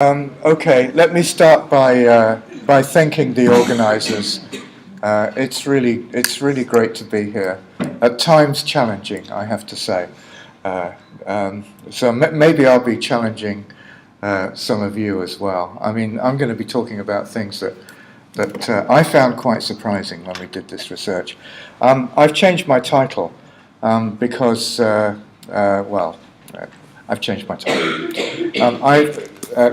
Okay, let me start by thanking the organisers. It's really great to be here. At times challenging, I have to say. Uh, maybe I'll be challenging some of you as well. I mean, I'm going to be talking about things that I found quite surprising when we did this research. I've changed my title because, I've changed my title.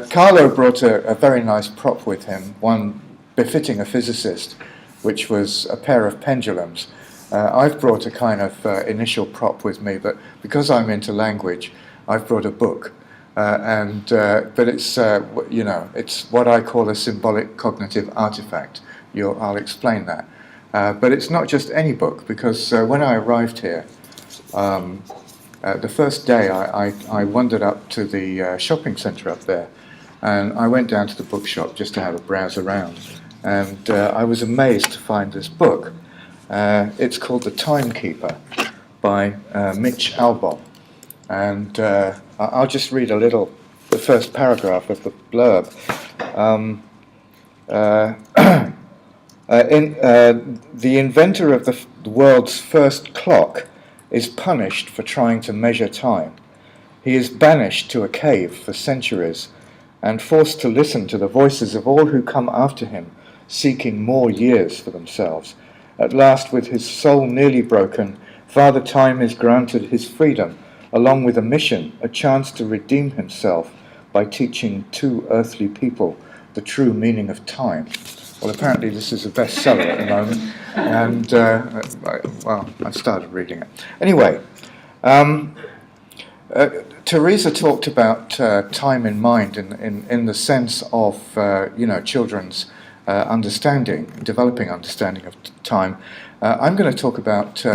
Carlo brought a very nice prop with him, one befitting a physicist, which was a pair of pendulums. I've brought a kind of initial prop with me, but because I'm into language, I've brought a book. But it's it's what I call a symbolic cognitive artifact. I'll explain that. But it's not just any book, because when I arrived here, the first day I wandered up to the shopping centre up there, and I went down to the bookshop just to have a browse around, and I was amazed to find this book. It's called The Timekeeper by Mctaggart, and I'll just read the first paragraph of the blurb. The inventor of the world's first clock is punished for trying to measure time. He is banished to a cave for centuries and forced to listen to the voices of all who come after him, seeking more years for themselves. At last, with his soul nearly broken, Father Time is granted his freedom, along with a mission, a chance to redeem himself by teaching two earthly people the true meaning of time. Well, apparently this is a bestseller at the moment, and I started reading it. Anyway, Teresa talked about time in mind in the sense of children's developing understanding of time. I'm going to talk about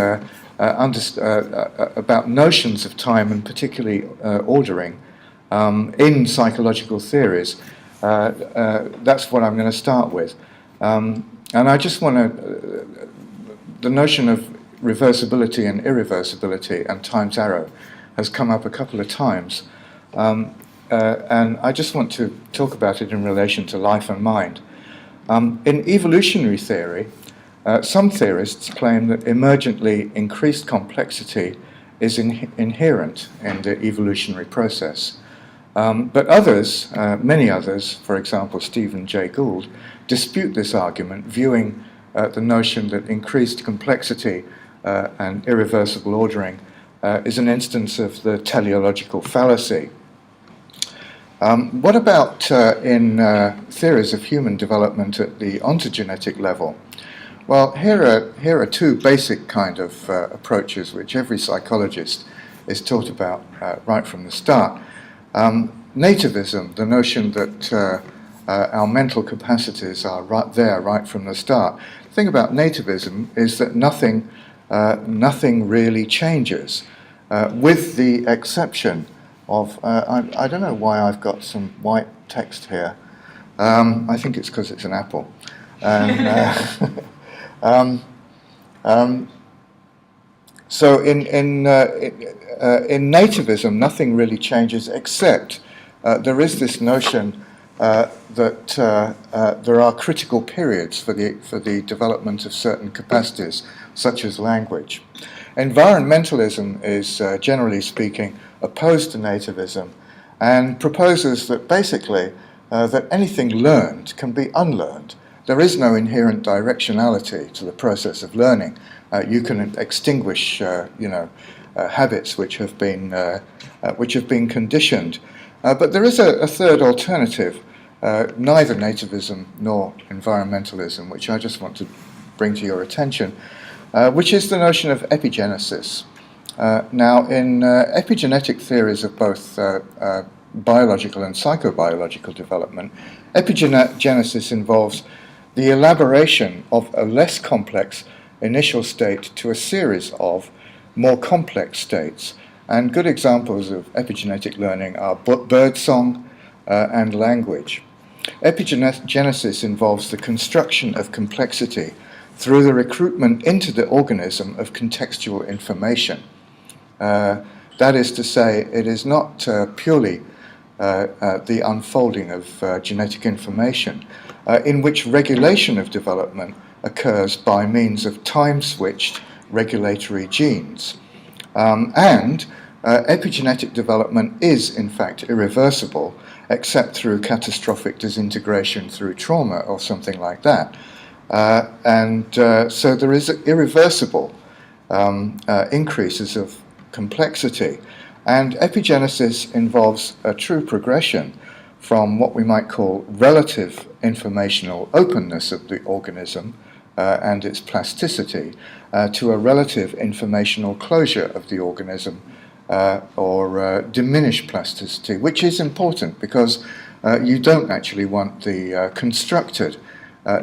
notions of time, and particularly ordering in psychological theories. That's what I'm going to start with. And I just want the notion of reversibility and irreversibility and time's arrow has come up a couple of times. And I just want to talk about it in relation to life and mind. In evolutionary theory, some theorists claim that emergently increased complexity is inherent in the evolutionary process. But others, many others, for example Stephen Jay Gould, dispute this argument, viewing the notion that increased complexity and irreversible ordering is an instance of the teleological fallacy. What about in theories of human development at the ontogenetic level? Well, here are two basic kind of approaches which every psychologist is taught about right from the start. Nativism, the notion that our mental capacities are right from the start. The thing about nativism is that nothing really changes, with the exception of, I don't know why I've got some white text here. I think it's because it's an apple. So in nativism, nothing really changes, except there is this notion that there are critical periods for the development of certain capacities, such as language. Environmentalism is, generally speaking, opposed to nativism and proposes that basically that anything learned can be unlearned. There is no inherent directionality to the process of learning. You can extinguish, habits which have been conditioned. But there is a third alternative, neither nativism nor environmentalism, which I just want to bring to your attention, which is the notion of epigenesis. Now, in epigenetic theories of both biological and psychobiological development, epigenesis involves the elaboration of a less complex initial state to a series of more complex states. And good examples of epigenetic learning are birdsong and language. Epigenesis involves the construction of complexity through the recruitment into the organism of contextual information. That is to say, it is not purely the unfolding of genetic information, in which regulation of development occurs by means of time-switched regulatory genes. And epigenetic development is, in fact, irreversible, except through catastrophic disintegration through trauma or something like that. So there is irreversible increases of complexity. And epigenesis involves a true progression from what we might call relative informational openness of the organism and its plasticity to a relative informational closure of the organism or diminished plasticity, which is important because you don't actually want the constructed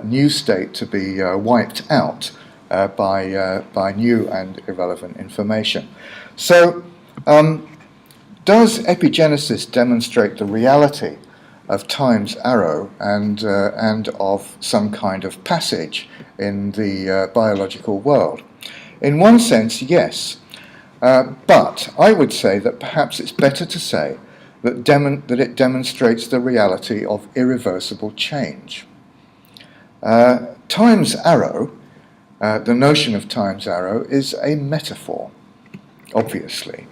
new state to be wiped out by new and irrelevant information. So, does epigenesis demonstrate the reality of time's arrow and of some kind of passage in the biological world? In one sense, yes. But I would say that perhaps it's better to say that it demonstrates the reality of irreversible change. Time's arrow, the notion of time's arrow, is a metaphor, obviously.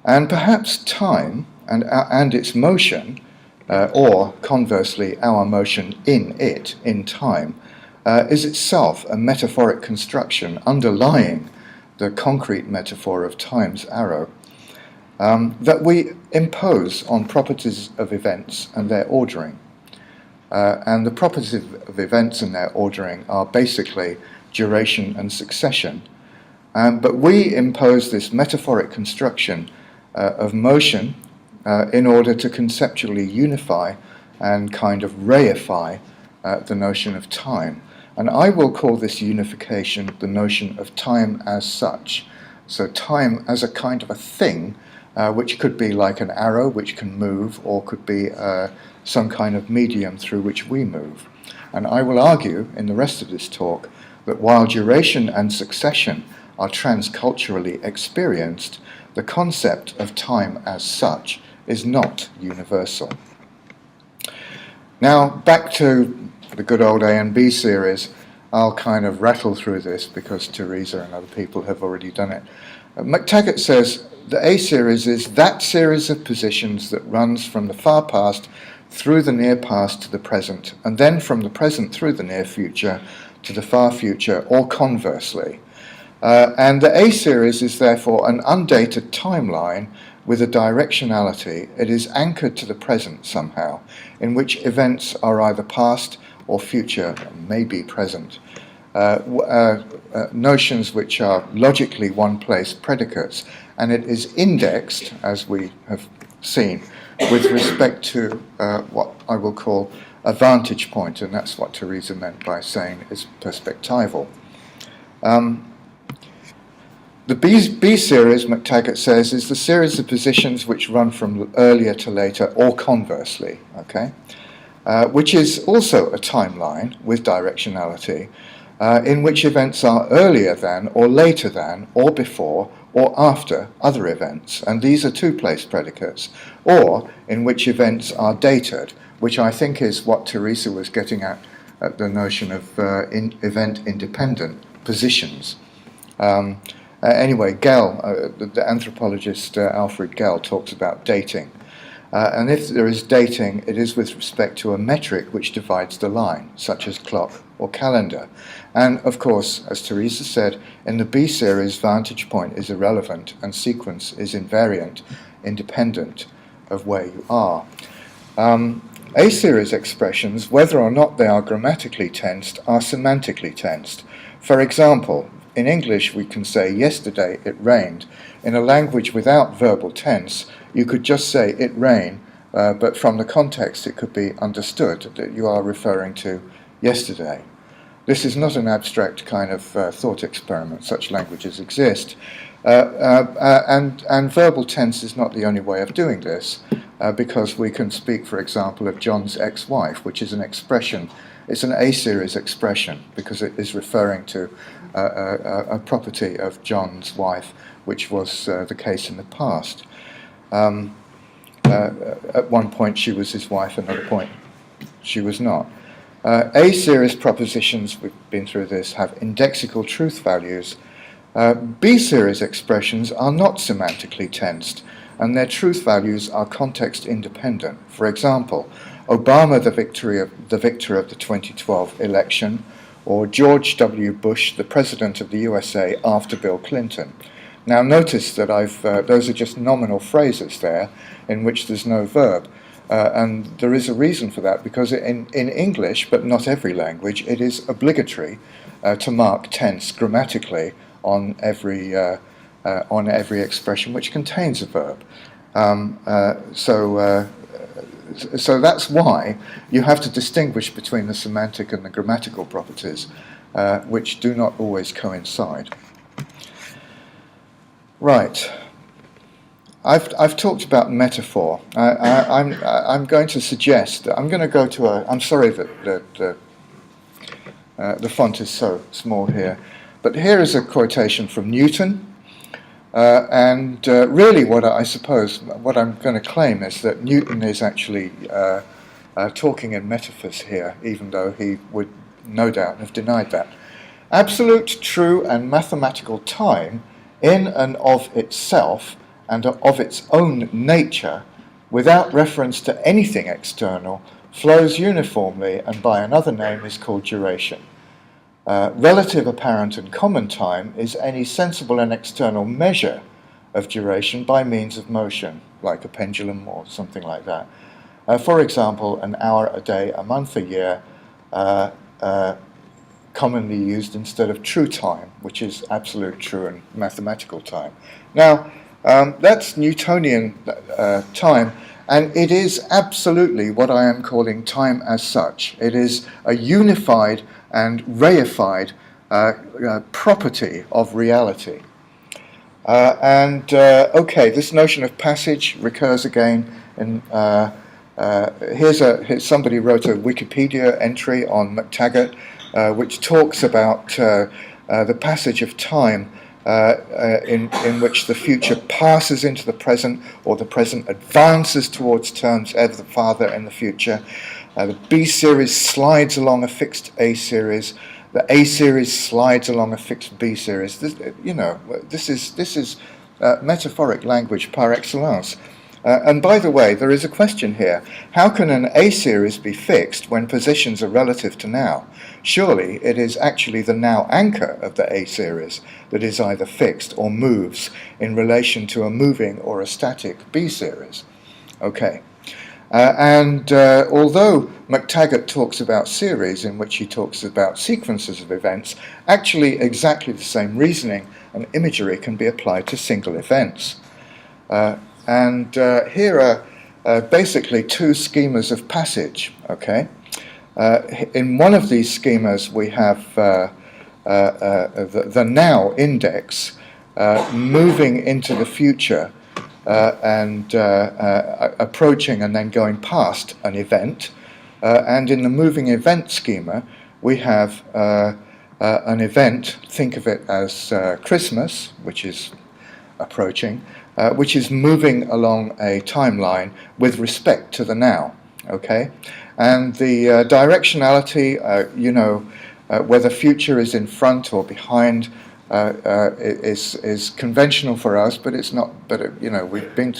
And perhaps time and its motion, or conversely our motion in it, in time, is itself a metaphoric construction underlying the concrete metaphor of time's arrow, that we impose on properties of events and their ordering. And the properties of events and their ordering are basically duration and succession. But we impose this metaphoric construction of motion in order to conceptually unify and kind of reify the notion of time. And I will call this unification the notion of time as such. So time as a kind of a thing, which could be like an arrow which can move, or could be some kind of medium through which we move. And I will argue in the rest of this talk that while duration and succession are transculturally experienced, the concept of time as such is not universal. Now, back to the good old A and B series. I'll kind of rattle through this because Teresa and other people have already done it. Mctaggart says the A series is that series of positions that runs from the far past through the near past to the present, and then from the present through the near future to the far future, or conversely. And the A series is therefore an undated timeline with a directionality. It is anchored to the present somehow, in which events are either past or future, maybe present. Notions which are logically one-place predicates, and it is indexed, as we have seen, with respect to what I will call a vantage point, and that's what Teresa meant by saying is perspectival. The B series, Mctaggart says, is the series of positions which run from earlier to later, or conversely, okay? Which is also a timeline with directionality, in which events are earlier than, or later than, or before, or after other events, and these are two-place predicates, or in which events are dated, which I think is what Teresa was getting at the notion of event-independent positions. Anyway, Gell, the anthropologist Alfred Gell, talks about dating. And if there is dating, it is with respect to a metric which divides the line, such as clock or calendar. And of course, as Teresa said, in the B series, vantage point is irrelevant and sequence is invariant, independent of where you are. A series expressions, whether or not they are grammatically tensed, are semantically tensed. For example, in English we can say, yesterday it rained. In a language without verbal tense, you could just say it rained, but from the context it could be understood that you are referring to yesterday. This is not an abstract kind of thought experiment. Such languages exist. And verbal tense is not the only way of doing this, because we can speak, for example, of John's ex-wife, which is an expression. It's an A-series expression because it is referring to a property of John's wife, which was the case in the past. At one point she was his wife, another point she was not. A-series propositions, we've been through this, have indexical truth values. B-series expressions are not semantically tensed, and their truth values are context independent. For example, Obama the victor of the 2012 election, or George W. Bush the president of the USA after Bill Clinton. Now notice that those are just nominal phrases there in which there's no verb. And there is a reason for that, because in English, but not every language, it is obligatory to mark tense grammatically on every expression which contains a verb. So that's why you have to distinguish between the semantic and the grammatical properties, which do not always coincide. Right. I've talked about metaphor. I'm going to suggest I'm going to go to a. I'm sorry that the font is so small here, but here is a quotation from Newton. And really what I'm going to claim is that Newton is actually talking in metaphors here, even though he would no doubt have denied that. Absolute, true, and mathematical time, in and of itself, and of its own nature, without reference to anything external, flows uniformly and by another name is called duration. Relative, apparent, and common time is any sensible and external measure of duration by means of motion, like a pendulum or something like that. For example, an hour, a day, a month, a year, commonly used instead of true time, which is absolute, true, and mathematical time. Now, that's Newtonian time, and it is absolutely what I am calling time as such. It is a unified and reified property of reality. Okay, this notion of passage recurs again. Here's somebody wrote a Wikipedia entry on Mctaggart, which talks about the passage of time in which the future passes into the present, or the present advances towards terms ever farther in the future. The B series slides along a fixed A series. The A series slides along a fixed B series. This is metaphoric language par excellence. And by the way, there is a question here. How can an A series be fixed when positions are relative to now? Surely it is actually the now anchor of the A series that is either fixed or moves in relation to a moving or a static B series. Okay. Although Mctaggart talks about series in which he talks about sequences of events, actually exactly the same reasoning and imagery can be applied to single events. Here are basically two schemas of passage. Okay, in one of these schemas we have the now index moving into the future. Approaching and then going past an event. And in the moving event schema, we have an event, think of it as Christmas, which is approaching, which is moving along a timeline with respect to the now. Okay? And the directionality, whether future is in front or behind, is conventional for us, but it's not. But we've been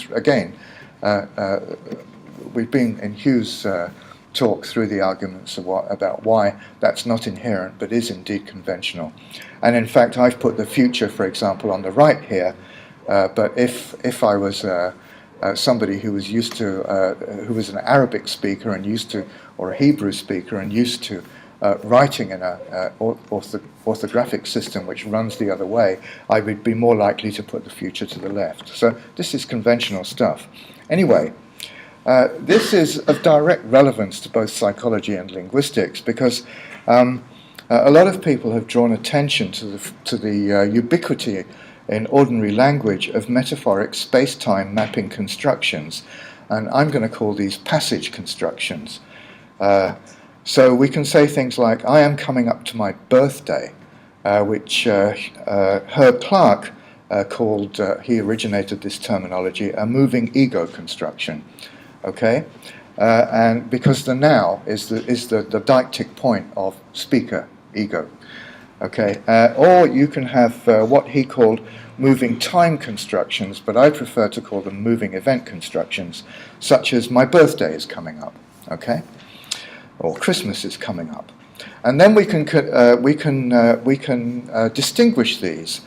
we've been in Hugh's talk through the arguments about why that's not inherent, but is indeed conventional. And in fact, I've put the future, for example, on the right here. But if I was somebody who was used to, who was an Arabic speaker and used to, or a Hebrew speaker and used to. Writing in an orthographic system which runs the other way, I would be more likely to put the future to the left. So this is conventional stuff. Anyway, this is of direct relevance to both psychology and linguistics, because a lot of people have drawn attention to the ubiquity in ordinary language of metaphoric space-time mapping constructions, and I'm going to call these passage constructions. So we can say things like, I am coming up to my birthday, which Herb Clark he originated this terminology, a moving ego construction. Okay? And because the now is the deictic point of speaker, ego. Okay? Or you can have what he called moving time constructions, but I prefer to call them moving event constructions, such as my birthday is coming up. Okay? Or Christmas is coming up. And then we can distinguish these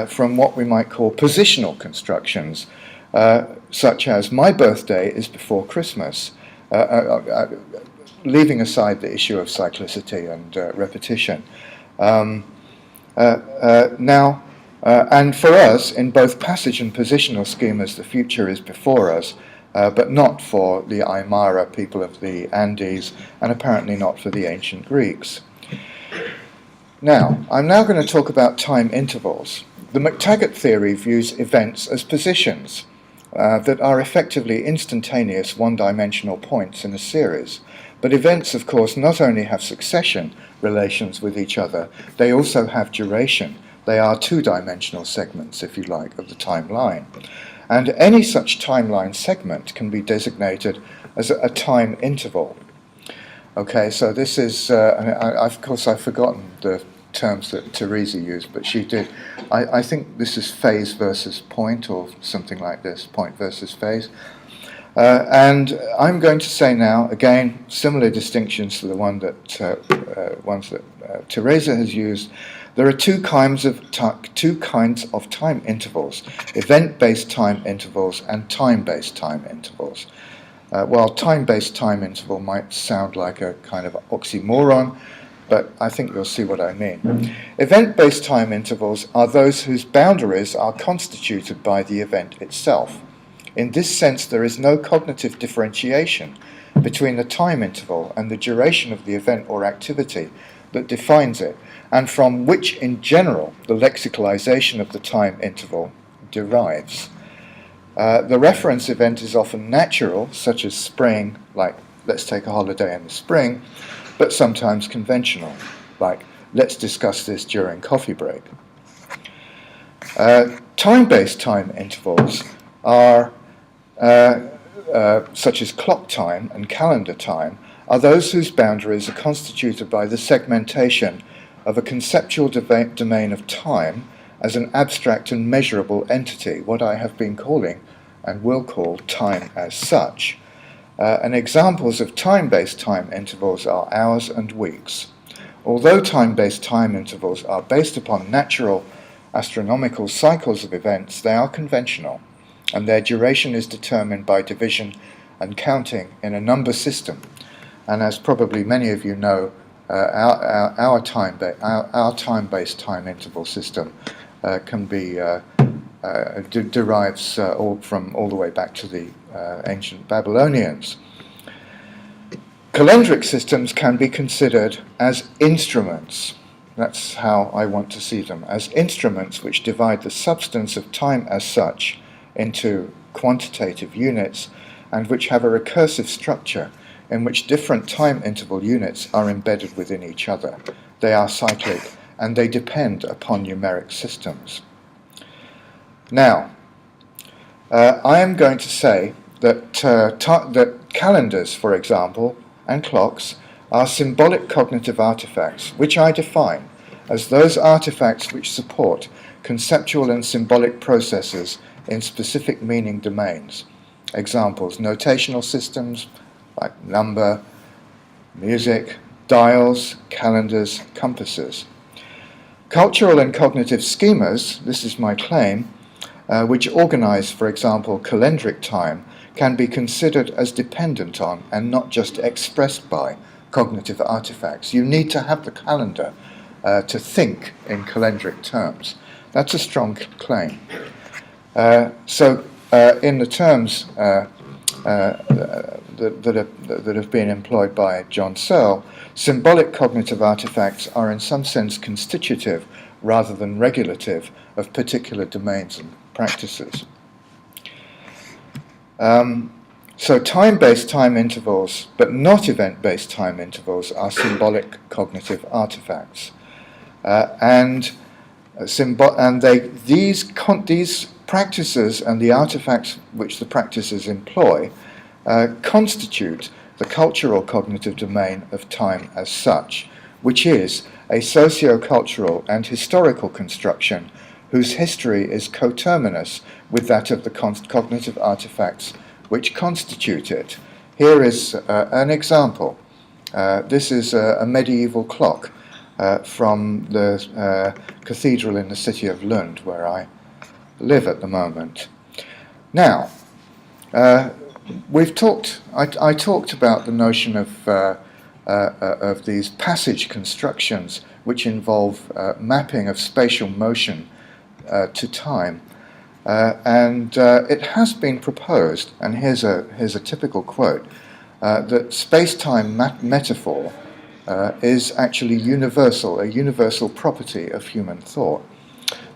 from what we might call positional constructions, such as my birthday is before Christmas, leaving aside the issue of cyclicity and repetition. And for us, in both passage and positional schemas, the future is before us, but not for the Aymara people of the Andes, and apparently not for the ancient Greeks. Now, I'm now going to talk about time intervals. The Mctaggart theory views events as positions that are effectively instantaneous one-dimensional points in a series. But events, of course, not only have succession relations with each other, they also have duration. They are two-dimensional segments, if you like, of the timeline. And any such timeline segment can be designated as a time interval. Okay, so this is, of course I've forgotten the terms that Teresa used, but she did. I think this is phase versus point, or something like this, point versus phase. And I'm going to say now, again, similar distinctions to the ones that Teresa has used. There are two kinds of time intervals: event-based time intervals and time-based time intervals. While time-based time interval might sound like a kind of oxymoron, but I think you'll see what I mean. Event-based time intervals are those whose boundaries are constituted by the event itself. In this sense, there is no cognitive differentiation between the time interval and the duration of the event or activity that defines it, and from which, in general, the lexicalization of the time interval derives. The reference event is often natural, such as spring, like let's take a holiday in the spring, but sometimes conventional, like let's discuss this during coffee break. Time-based time intervals are, such as clock time and calendar time, are those whose boundaries are constituted by the segmentation of a conceptual domain of time as an abstract and measurable entity, what I have been calling and will call time as such. And examples of time-based time intervals are hours and weeks. Although time-based time intervals are based upon natural astronomical cycles of events, they are conventional, and their duration is determined by division and counting in a number system. And as probably many of you know, our time-based time interval system can be derives all the way back to the ancient Babylonians. Calendric systems can be considered as instruments. That's how I want to see them, as instruments which divide the substance of time as such into quantitative units, and which have a recursive structure in which different time interval units are embedded within each other. They are cyclic, and they depend upon numeric systems. Now, I am going to say that calendars, for example, and clocks are symbolic cognitive artifacts, which I define as those artifacts which support conceptual and symbolic processes in specific meaning domains. Examples: notational systems like number, music, dials, calendars, compasses. Cultural and cognitive schemas, this is my claim, which organize, for example, calendric time, can be considered as dependent on and not just expressed by cognitive artifacts. You need to have the calendar to think in calendric terms. That's a strong claim. So in the terms that have been employed by John Searle, symbolic cognitive artifacts are in some sense constitutive rather than regulative of particular domains and practices. So time-based time intervals, but not event-based time intervals, are symbolic cognitive artifacts. And These practices and the artifacts which the practices employ constitute the cultural cognitive domain of time as such, which is a socio-cultural and historical construction whose history is coterminous with that of the cognitive artifacts which constitute it. Here is an example. This is a medieval clock from the cathedral in the city of Lund, where I live at the moment. Now, I talked about the notion of these passage constructions which involve mapping of spatial motion to time, and it has been proposed, and here's a typical quote, that space-time metaphor is actually universal, a universal property of human thought.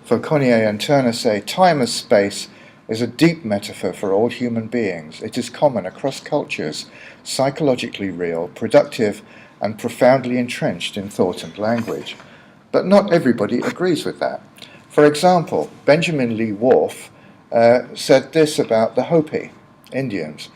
For Cornier and Turner say, time as space is a deep metaphor for all human beings. It is common across cultures, psychologically real, productive, and profoundly entrenched in thought and language. But not everybody agrees with that. For example, Benjamin Lee Whorf said this about the Hopi Indians.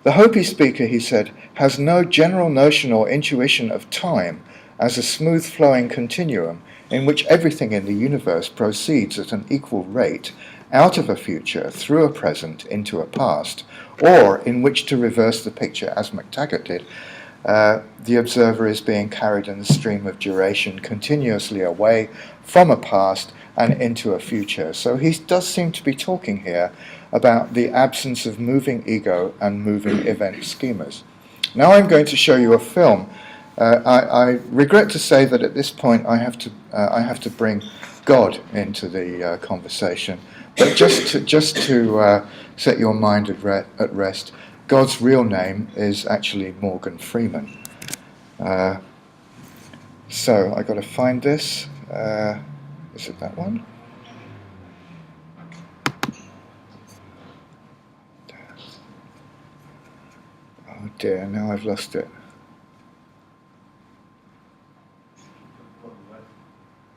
The Hopi speaker, he said, has no general notion or intuition of time as a smooth-flowing continuum in which everything in the universe proceeds at an equal rate out of a future, through a present, into a past, or in which, to reverse the picture as Mctaggart did, the observer is being carried in the stream of duration continuously away from a past and into a future. So he does seem to be talking here about the absence of moving ego and moving event schemas. Now I'm going to show you a film. I regret to say that at this point I have to bring God into the conversation, but just to set your mind at rest, God's real name is actually Morgan Freeman. So I got to find this. Is it that one? Oh dear, now I've lost it.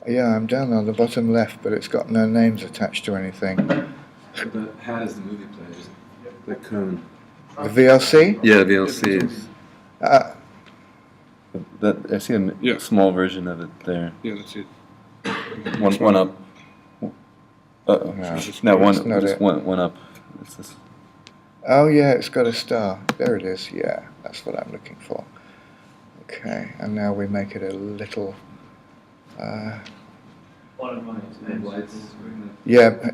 Yeah, I'm down on the bottom left, but it's got no names attached to anything. The hat is the movie players. The cone. The VLC? Yeah, the VLC is. That I see a small version of it there. Yeah, that's it. One up. Uh-oh. No, one up. It's this. Oh yeah, it's got a star. There it is. Yeah, that's what I'm looking for. Okay, and now we make it a little. Yeah,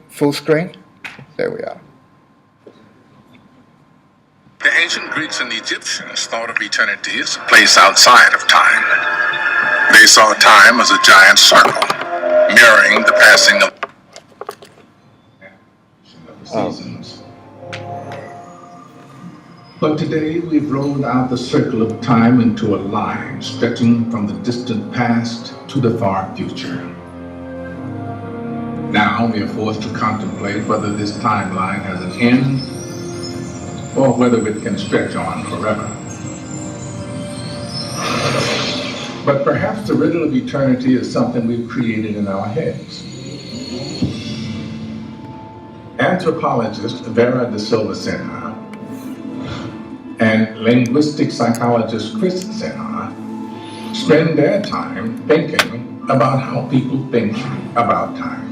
full screen. There we are. The ancient Greeks and Egyptians thought of eternity as a place outside of time. They saw time as a giant circle, mirroring the passing of the seasons. But today we've rolled out the circle of time into a line stretching from the distant past to the far future. Now we are forced to contemplate whether this timeline has an end or whether it can stretch on forever. But perhaps the riddle of eternity is something we've created in our heads. Anthropologist Vera da Silva Sinha and linguistic psychologist Chris Sinha spend their time thinking about how people think about time.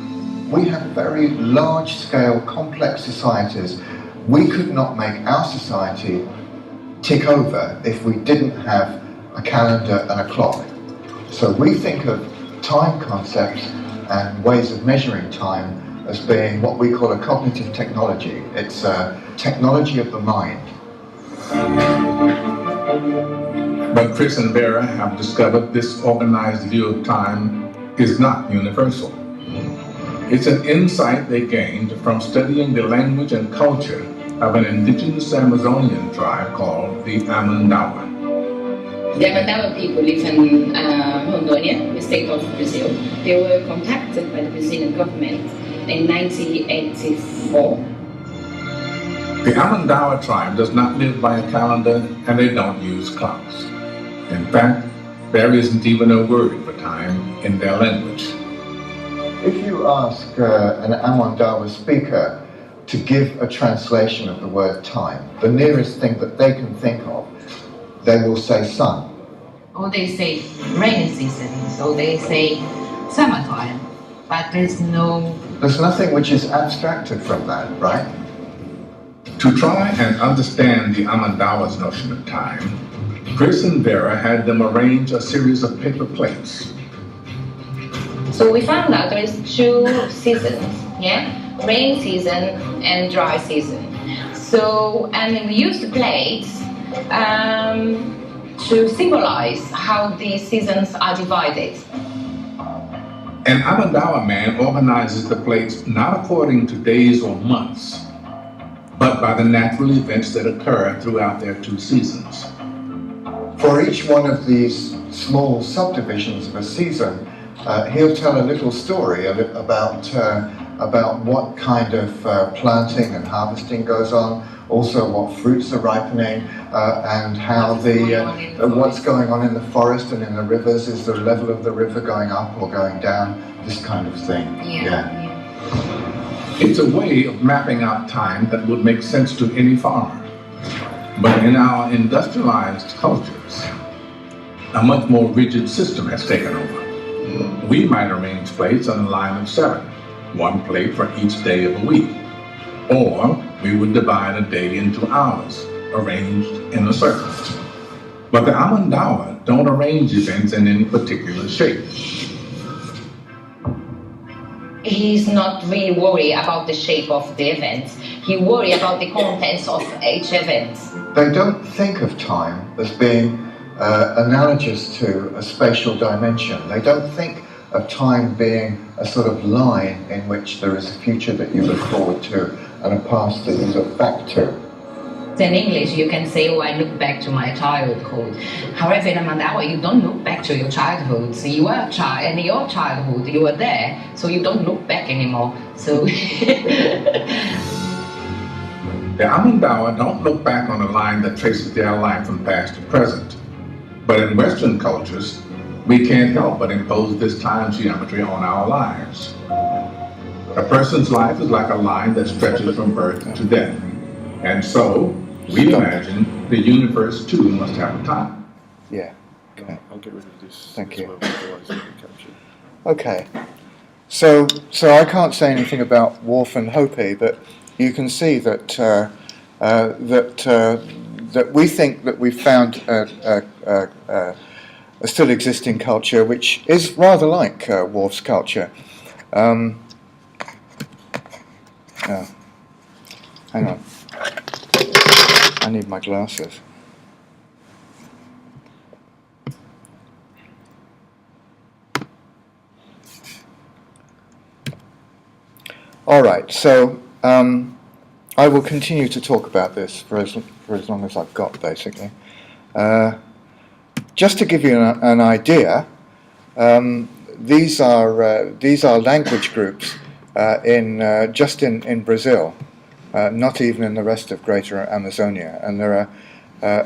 We have very large-scale, complex societies. We could not make our society tick over if we didn't have a calendar and a clock. So we think of time concepts and ways of measuring time as being what we call a cognitive technology. It's a technology of the mind. But Chris and Vera have discovered this organized view of time is not universal. It's an insight they gained from studying the language and culture of an indigenous Amazonian tribe called the Amondawa. The Amondawa people live in Rondônia, the state of Brazil. They were contacted by the Brazilian government in 1984. The Amondawa tribe does not live by a calendar and they don't use clocks. In fact, there isn't even a word for time in their language. If you ask an Amondawa speaker to give a translation of the word time, the nearest thing that they can think of, they will say sun. Or they say rainy season, so they say summertime, but there's nothing which is abstracted from that, right? To try and understand the Amondawa's notion of time, Chris and Vera had them arrange a series of paper plates. So we found out there is 2 seasons, yeah? Rain season and dry season. So, and we used the plates to symbolize how these seasons are divided. An Amondawa man organizes the plates not according to days or months, but by the natural events that occur throughout their 2 seasons. For each one of these small subdivisions of a season, he'll tell a little story about what kind of planting and harvesting goes on, also what fruits are ripening, and how what's going on in the forest and in the rivers. Is the level of the river going up or going down? This kind of thing. Yeah. It's a way of mapping out time that would make sense to any farmer. But in our industrialized cultures, a much more rigid system has taken over. We might arrange plates on a line of 7, 1 plate for each day of a week. Or we would divide a day into hours, arranged in a circle. But the Amondawa don't arrange events in any particular shape. He's not really worried about the shape of the events. He worries about the contents of each event. They don't think of time as being analogous to a spatial dimension. They don't think of time being a sort of line in which there is a future that you look forward to and a past that you look back to. In English, you can say, oh, I look back to my childhood. However, in Amondawa, you don't look back to your childhood. So you are a child, and in your childhood, you were there, so you don't look back anymore. So the Amondawa don't look back on a line that traces their life from past to present. But in Western cultures, we can't help but impose this time geometry on our lives. A person's life is like a line that stretches from birth to death. And so, we imagine the universe too must have a time. Yeah. Okay. I'll get rid of this. Thank you. Capture. Okay. So I can't say anything about Worf and Hopi, but you can see that that we think that we've found a still existing culture which is rather like Worf's culture. Oh, hang on. I need my glasses. All right, so I will continue to talk about this for as long as I've got, basically. Just to give you an idea, these are language groups just in Brazil, not even in the rest of Greater Amazonia, and there are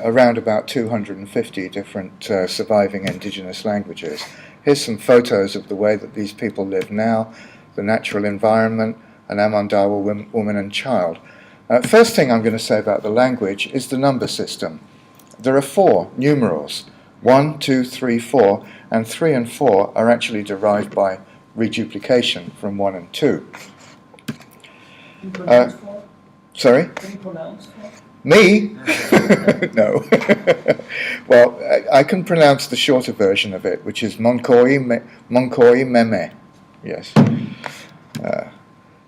around about 250 different surviving indigenous languages. Here's some photos of the way that these people live now, the natural environment, an Amondawa woman and child. First thing I'm going to say about the language is the number system. There are 4 numerals, 1, 2, 3, 4, and 3 and 4 are actually derived by reduplication from 1 and 2. Sorry? Can you pronounce that? Me? No. Well, I can pronounce the shorter version of it, which is Monkoi Meme. Yes.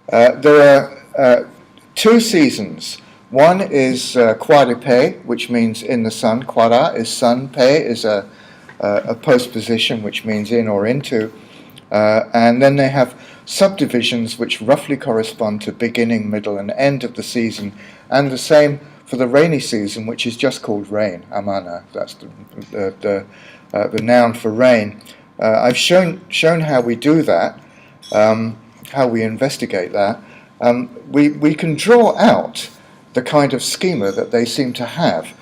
There are 2 seasons. One is Quaripe, which means in the sun. Quara is sun. Pe is a postposition, which means in or into. And then they have subdivisions which roughly correspond to beginning, middle, and end of the season, and the same for the rainy season, which is just called rain, amana. That's the noun for rain. I've shown how we do that, how we investigate that. We can draw out the kind of schema that they seem to have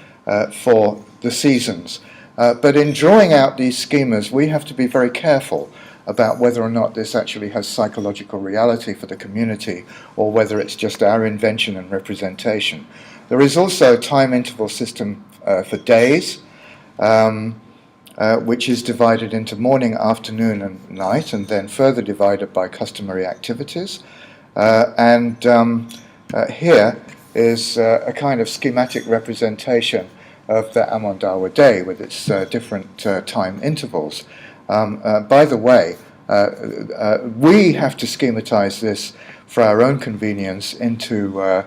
for the seasons. But in drawing out these schemas, we have to be very careful about whether or not this actually has psychological reality for the community, or whether it's just our invention and representation. There is also a time interval system for days, which is divided into morning, afternoon, and night, and then further divided by customary activities. Here is a kind of schematic representation of the Amondawa day with its different time intervals. By the way, we have to schematize this for our own convenience into a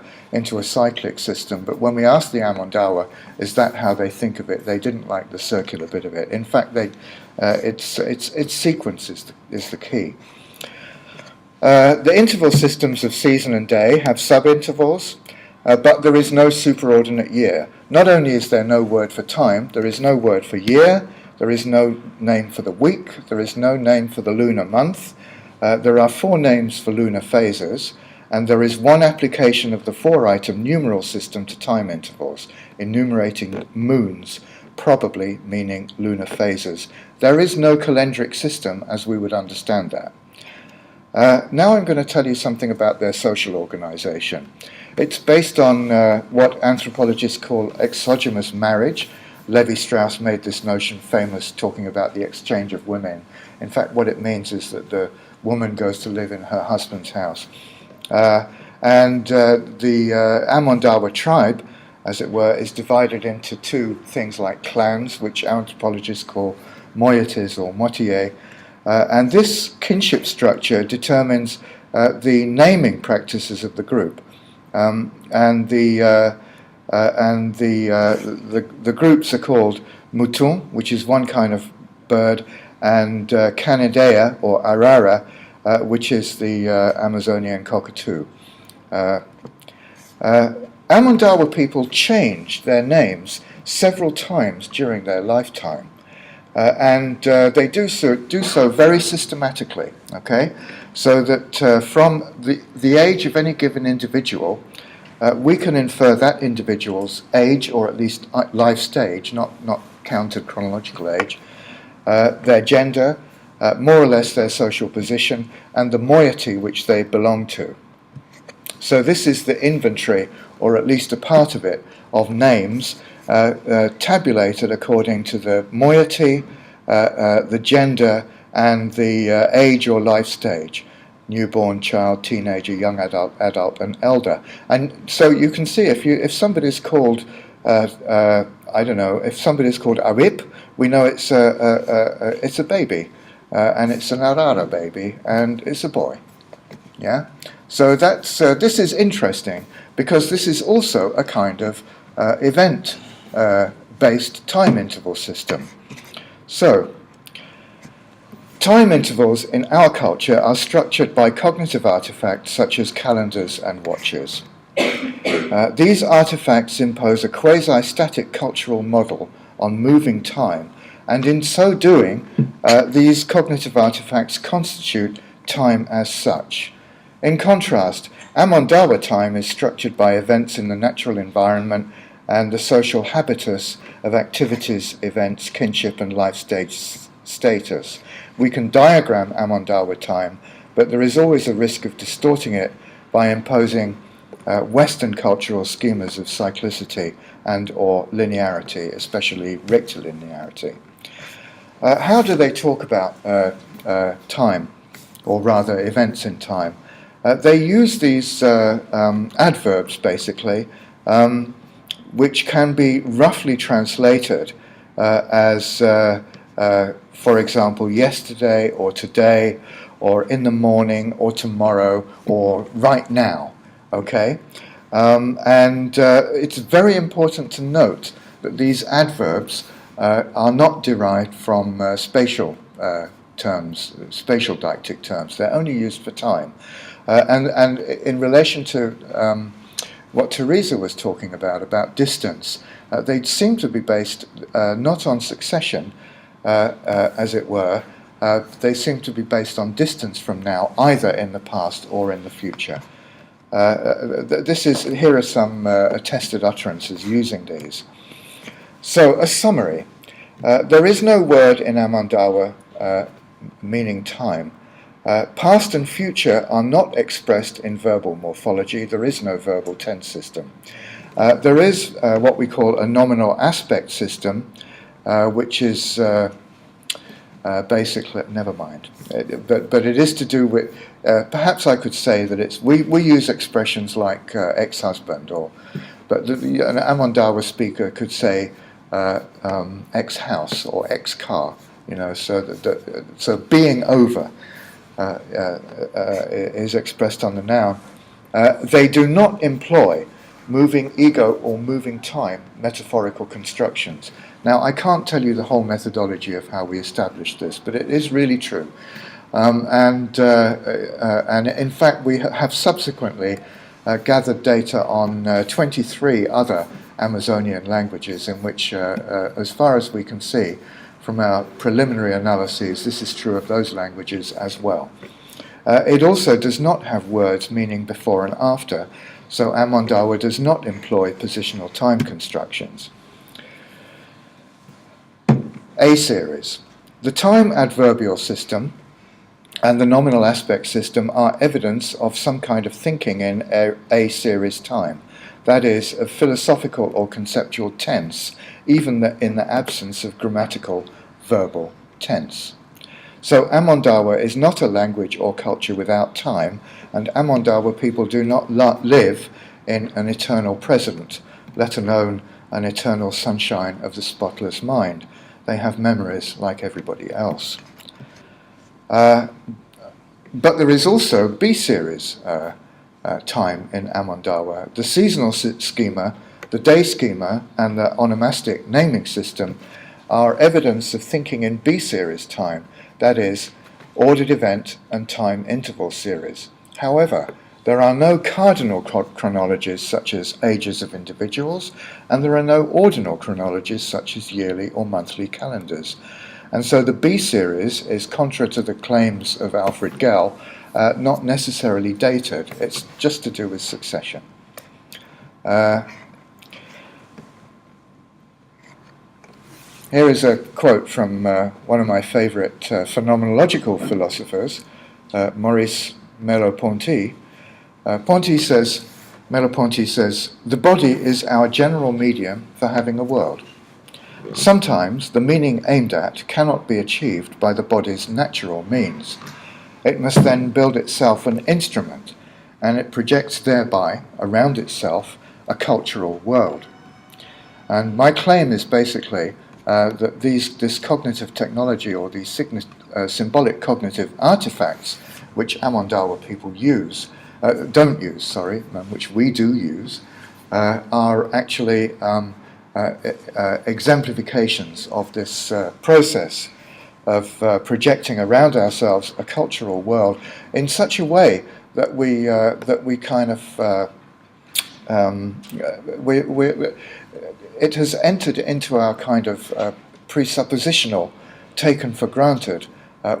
cyclic system, but when we asked the Amondawa, is that how they think of it, they didn't like the circular bit of it. In fact, its sequence is the key. The interval systems of season and day have sub-intervals, but there is no superordinate year. Not only is there no word for time, there is no word for year, there is no name for the week, there is no name for the lunar month, there are 4 names for lunar phases, and there is one application of the 4-item numeral system to time intervals, enumerating moons, probably meaning lunar phases. There is no calendric system as we would understand that. Now I'm going to tell you something about their social organization. It's based on what anthropologists call exogamous marriage. Levi-Strauss made this notion famous, talking about the exchange of women. In fact, what it means is that the woman goes to live in her husband's house. The Amondawa tribe, as it were, is divided into 2 things like clans, which anthropologists call moieties or motier. And this kinship structure determines the naming practices of the group. The groups are called mouton, which is one kind of bird, and canidea or arara, which is the Amazonian cockatoo. Amondawa people change their names several times during their lifetime. They do so very systematically, okay? So that from the age of any given individual, we can infer that individual's age, or at least life stage, not counted chronological age, their gender, more or less their social position, and the moiety which they belong to. So this is the inventory, or at least a part of it, of names tabulated according to the moiety, the gender, and the age or life stage: newborn, child, teenager, young adult, and elder. And so you can see if somebody's called, I don't know, if somebody's called Arip, we know it's a baby, and it's an Arara baby, and it's a boy. Yeah. So that's this is interesting because this is also a kind of event-based time interval system. So, time intervals in our culture are structured by cognitive artifacts such as calendars and watches. These artifacts impose a quasi-static cultural model on moving time, and in so doing, these cognitive artifacts constitute time as such. In contrast, Amondawa time is structured by events in the natural environment and the social habitus of activities, events, kinship, and life stage status. We can diagram Amondawa time, but there is always a risk of distorting it by imposing Western cultural schemas of cyclicity and or linearity, especially rectilinearity. How do they talk about time, or rather events in time? They use these adverbs, basically, which can be roughly translated as, for example, yesterday or today, or in the morning or tomorrow or right now, okay? It's very important to note that these adverbs are not derived from spatial terms, spatial deictic terms. They're only used for time. And in relation to what Teresa was talking about distance, they seem to be based not on succession, as it were. They seem to be based on distance from now, either in the past or in the future. Here are some attested utterances using these. So, a summary. There is no word in Amondawa meaning time. Past and future are not expressed in verbal morphology. There is no verbal tense system. There is what we call a nominal aspect system, which is basically, never mind. But it is to do with, perhaps I could say that it's, we use expressions like ex-husband, but an Amondawa speaker could say ex-house or ex-car, so being over is expressed on the noun. They do not employ moving ego or moving time metaphorical constructions. Now, I can't tell you the whole methodology of how we established this, but it is really true. And in fact, we have subsequently gathered data on 23 other Amazonian languages in which, as far as we can see from our preliminary analyses, this is true of those languages as well. It also does not have words meaning before and after, so Amondawa does not employ positional time constructions. A series. The time adverbial system and the nominal aspect system are evidence of some kind of thinking in a series time, that is, of philosophical or conceptual tense, even in the absence of grammatical verbal tense. So Amondawa is not a language or culture without time, and Amondawa people do not live in an eternal present, let alone an eternal sunshine of the spotless mind. They have memories like everybody else. But there is also B-series time in Amondawa. The seasonal schema, the day schema, and the onomastic naming system are evidence of thinking in B-series time, that is, ordered event and time interval series. However, there are no cardinal chronologies such as ages of individuals, and there are no ordinal chronologies such as yearly or monthly calendars. And so the B series is, contrary to the claims of Alfred Gell, not necessarily dated. It's just to do with succession. Here is a quote from one of my favorite phenomenological philosophers, Maurice Merleau-Ponty. Merleau-Ponty says, "The body is our general medium for having a world. Sometimes the meaning aimed at cannot be achieved by the body's natural means. It must then build itself an instrument, and it projects thereby around itself a cultural world." And my claim is basically that this cognitive technology, or these symbolic cognitive artifacts, which Amondawa people which we do use, are actually exemplifications of this process of projecting around ourselves a cultural world in such a way that we kind of it has entered into our kind of presuppositional, taken for granted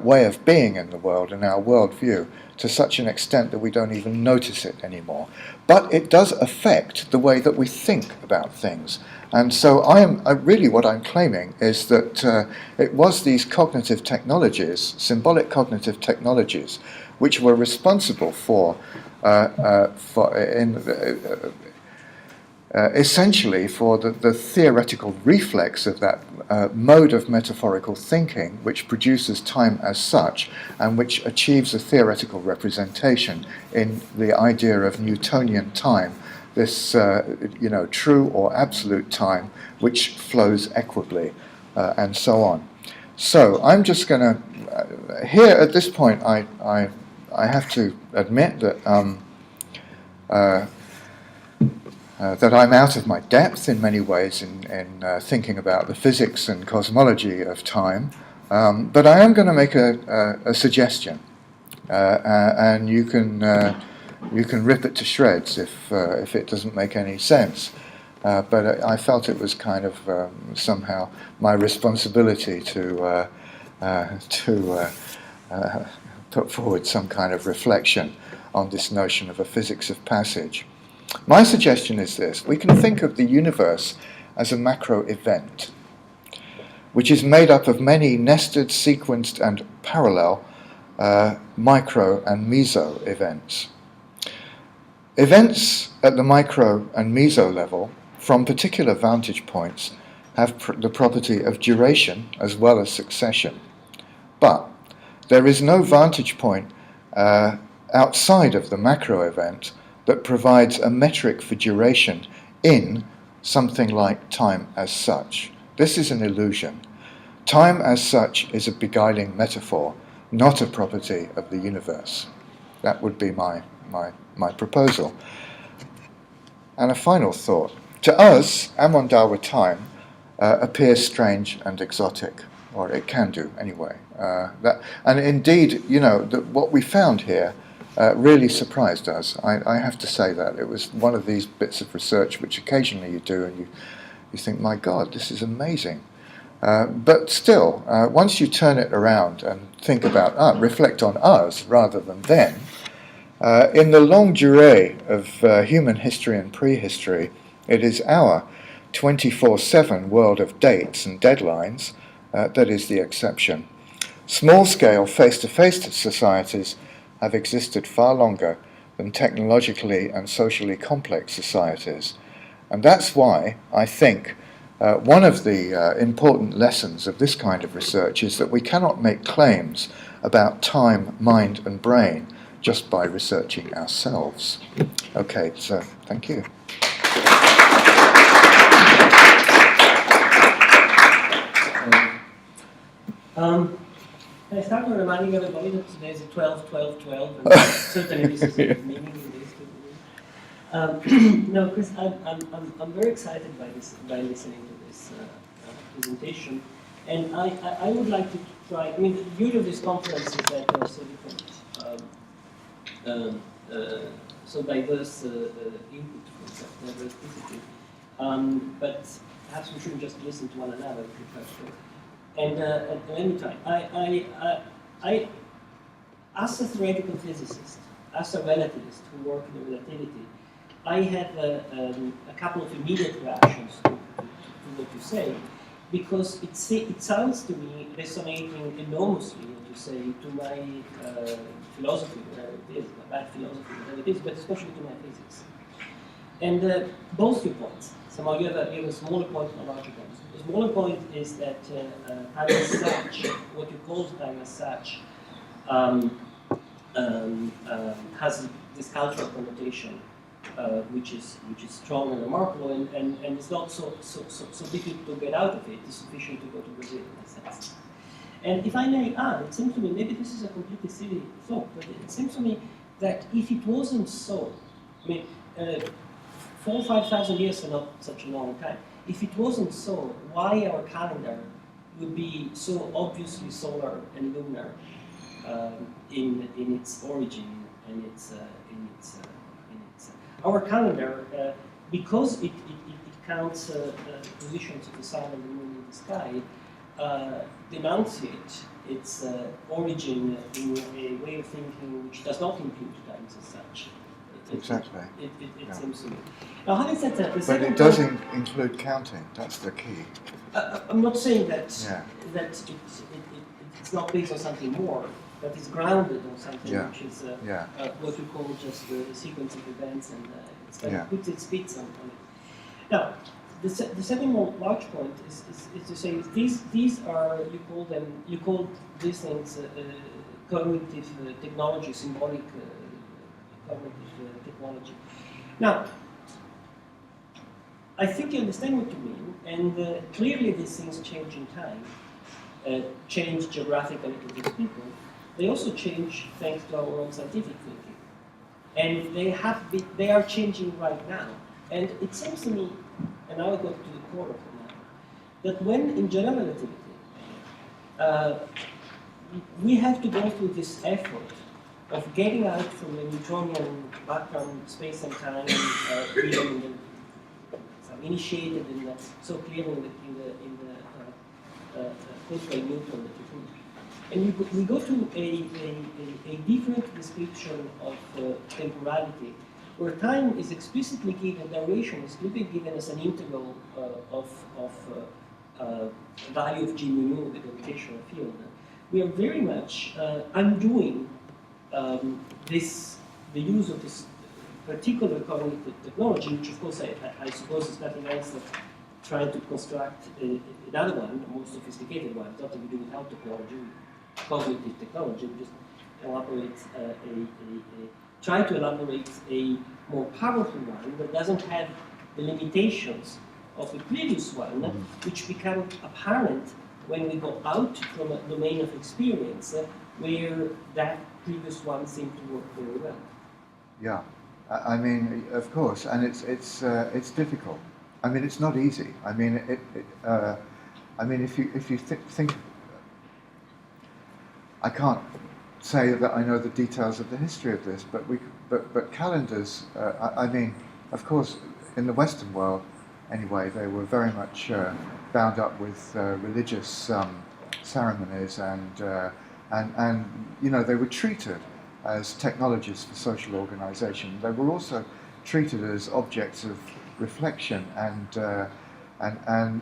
way of being in the world and our worldview to such an extent that we don't even notice it anymore. But it does affect the way that we think about things. And so really what I'm claiming is that it was these cognitive technologies, symbolic cognitive technologies, which were responsible for essentially for the theoretical reflex of that mode of metaphorical thinking which produces time as such and which achieves a theoretical representation in the idea of Newtonian time, this true or absolute time which flows equably and so on. So I'm just going to, here at this point I have to admit that that I'm out of my depth in many ways in thinking about the physics and cosmology of time, but I am going to make a suggestion, and you can rip it to shreds if it doesn't make any sense. But I felt it was kind of somehow my responsibility to put forward some kind of reflection on this notion of a physics of passage. My suggestion is this: we can think of the universe as a macro event. which is made up of many nested, sequenced and parallel micro and meso events. Events at the micro and meso level, from particular vantage points, have the property of duration as well as succession. But there is no vantage point outside of the macro event that provides a metric for duration in something like time as such. This is an illusion. Time as such is a beguiling metaphor, not a property of the universe. That would be my proposal. And a final thought. To us, Amondawa time appears strange and exotic, or it can do anyway. And indeed, you know, what we found here really surprised us. I have to say that. It was one of these bits of research which occasionally you do and you think, my God, this is amazing. But still, once you turn it around and think about, reflect on us rather than them, in the longue durée of human history and prehistory, it is our 24/7 world of dates and deadlines that is the exception. Small-scale face-to-face societies have existed far longer than technologically and socially complex societies. And that's why I think one of the important lessons of this kind of research is that we cannot make claims about time, mind and brain just by researching ourselves. Okay, so thank you. I start by reminding everybody that today is a 12-12-12, and certainly this is a meaning in this. No, Chris, I'm very excited by listening to this presentation, and I would like to try. I mean, the beauty of this conference is that there are so different, so diverse input from diversity. But perhaps we shouldn't just listen to one another. And let me try. I, as a theoretical physicist, as a relativist who work in relativity, I have a couple of immediate reactions to what you say, because it sounds to me resonating enormously, what you say, to my philosophy, whatever it is, my bad philosophy, whatever it is, but especially to my physics. And both your points. Somehow you have a smaller point and a larger point. The smaller point is that time as such, what you call time as such, has this cultural connotation, which is strong and remarkable, and it's not so difficult to get out of it. It's sufficient to go to Brazil in a sense. And if I may add, it seems to me, maybe this is a completely silly thought, but it seems to me that if it wasn't so, I mean, 4,000 or 5,000 years are not such a long time. If it wasn't so, why our calendar would be so obviously solar and lunar in its origin and our calendar, because it counts positions of the sun and the moon in the sky, denunciate its origin in a way of thinking which does not include times as such. Exactly. It seems to me. Now, having said that, but it does include counting. That's the key. I'm not saying that Yeah. it's not based on something more, but it's grounded on something which is what we call just the sequence of events, and it puts its bits on it. Now, the second more large point is to say these are, you call these things cognitive technology, symbolic cognitive technology. Now, I think you understand what you mean, and clearly these things change in time, change geographically to these people. They also change thanks to our own scientific thinking, and they are changing right now. And it seems to me, and now I go to the core of it now, that when in general relativity, we have to go through this effort of getting out from the Newtonian background space and time, initiated in so clearly in the quote by Newton that you put. And we go to a different description of temporality, where time is explicitly given, duration is explicitly given as an integral of value of G mu in the gravitational field, we are very much undoing the use of this particular cognitive technology, which of course I suppose is nothing else than trying to construct another one, a more sophisticated one. It's not that we do without technology, cognitive technology, we just elaborate try to elaborate a more powerful one that doesn't have the limitations of the previous one, which become apparent when we go out from a domain of experience where that previous one seemed to work very well. Yeah, I mean, of course, and it's difficult. I mean, it's not easy. I mean, if you think, I can't say that I know the details of the history of this, but calendars. I mean, of course, in the Western world, anyway, they were very much bound up with religious ceremonies, and you know, they were treated as technologies for social organization. They were also treated as objects of reflection, and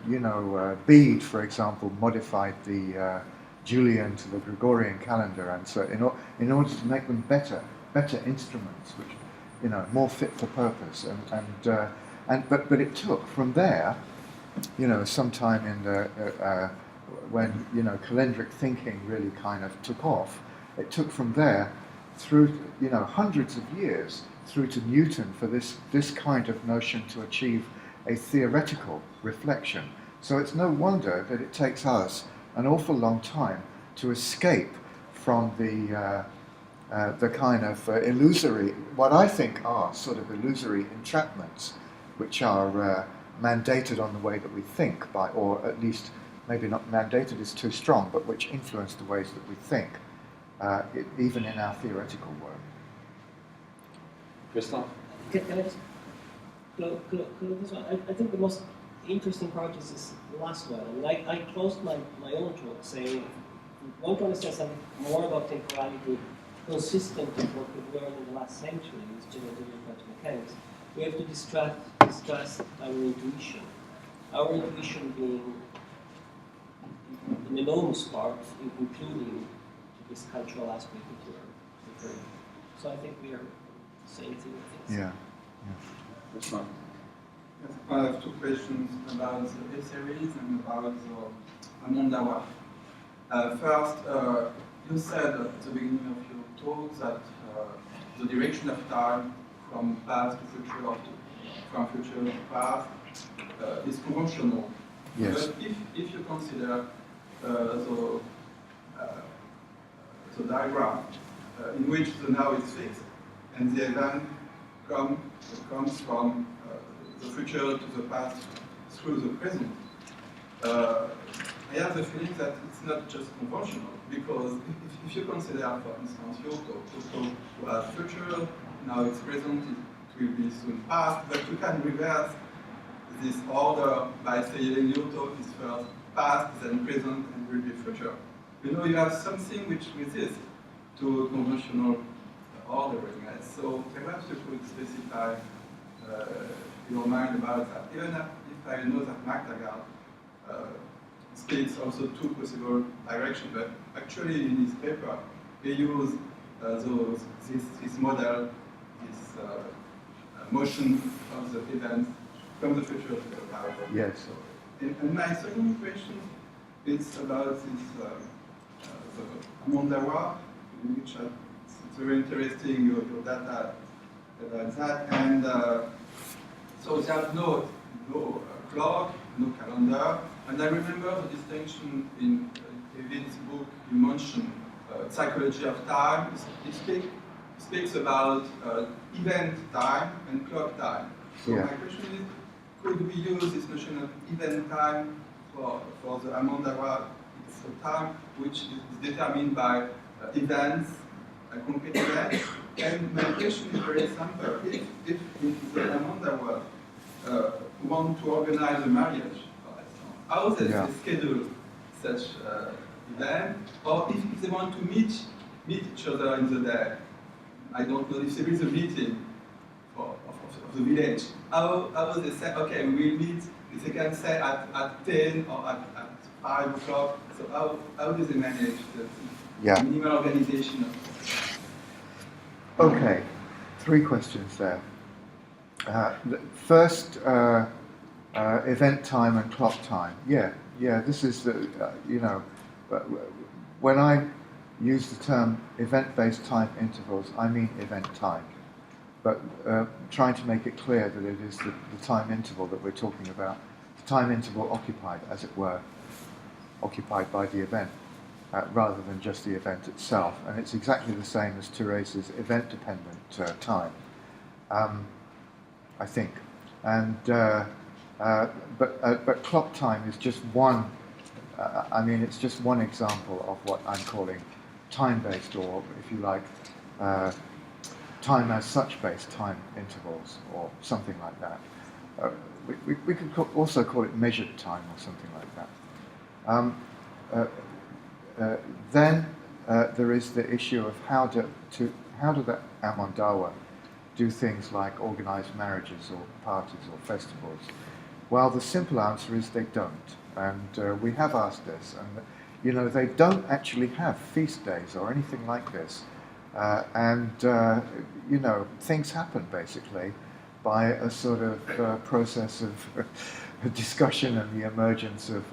you know, Bede, for example, modified the Julian to the Gregorian calendar, and so in order to make them better instruments, which, you know, more fit for purpose, but it took from there, you know, sometime in the when, you know, calendric thinking really kind of took off. It took from there through, you know, hundreds of years through to Newton for this kind of notion to achieve a theoretical reflection. So it's no wonder that it takes us an awful long time to escape from the kind of illusory, what I think are sort of illusory entrapments, which are mandated on the way that we think by, or at least maybe not mandated is too strong, but which influence the ways that we think, even in our theoretical work. Christoph? Can I just close this one? I think the most interesting part is this last one. I mean, I closed my own talk saying, if we want to understand something more about temporality consistent with what we've learned in the last century with generative quantum mechanics, we have to distrust our intuition. Our intuition being an enormous part, including this cultural aspect that you're referring to. So I think we are saying similar things. Yeah. That's not. Yes, I have two questions about the A-series and about the Amondawa. First, you said at the beginning of your talk that the direction of time from past to future, from future to past, is conventional. Yes. But if you consider the diagram in which the now is fixed and the event comes from the future to the past through the present, I have the feeling that it's not just conventional, because if you consider, for instance, your talk was future, now it's present, it will be soon past, but you can reverse this order by saying your talk is first past, then present, and will be future. You know, you have something which resists to conventional ordering. So perhaps you could specify your mind about that. Even if I know that Mctaggart speaks also two possible directions, but actually in his paper he used this model, this motion of the events from the future to the past. Yes. And my second question is about this the Amondawa, which it's very interesting, your data about that. And so there's no clock, no calendar. And I remember the distinction in David's book. You mentioned psychology of time. It speaks about event time and clock time. So yeah. My question is, could we use this notion of event time for the Amondawa? It's a time which is determined by events, concrete events. And my question is very simple. If the Amondawa want to organize a marriage, how does they schedule such event? Or if they want to meet each other in the day, I don't know if there is a meeting of the village. How they say, okay, we will meet they can say at 10 or at 5 o'clock. So how do they manage the minimal organization? Okay, 3 questions there. First, event time and clock time. Yeah. This is the when I use the term event-based time intervals, I mean event time. But trying to make it clear that it is the time interval that we're talking about, the time interval occupied, as it were, occupied by the event, rather than just the event itself. And it's exactly the same as Therese's event-dependent time, I think. And but clock time is just one. It's just one example of what I'm calling time-based, or if you like, time as such based time intervals, or something like that. We could also call it measured time, or something like that. Then there is the issue of how do the Amondawa do things like organize marriages or parties or festivals? Well, the simple answer is they don't. And we have asked this, and they don't actually have feast days or anything like this. Things happen basically by a sort of process of discussion and the emergence of.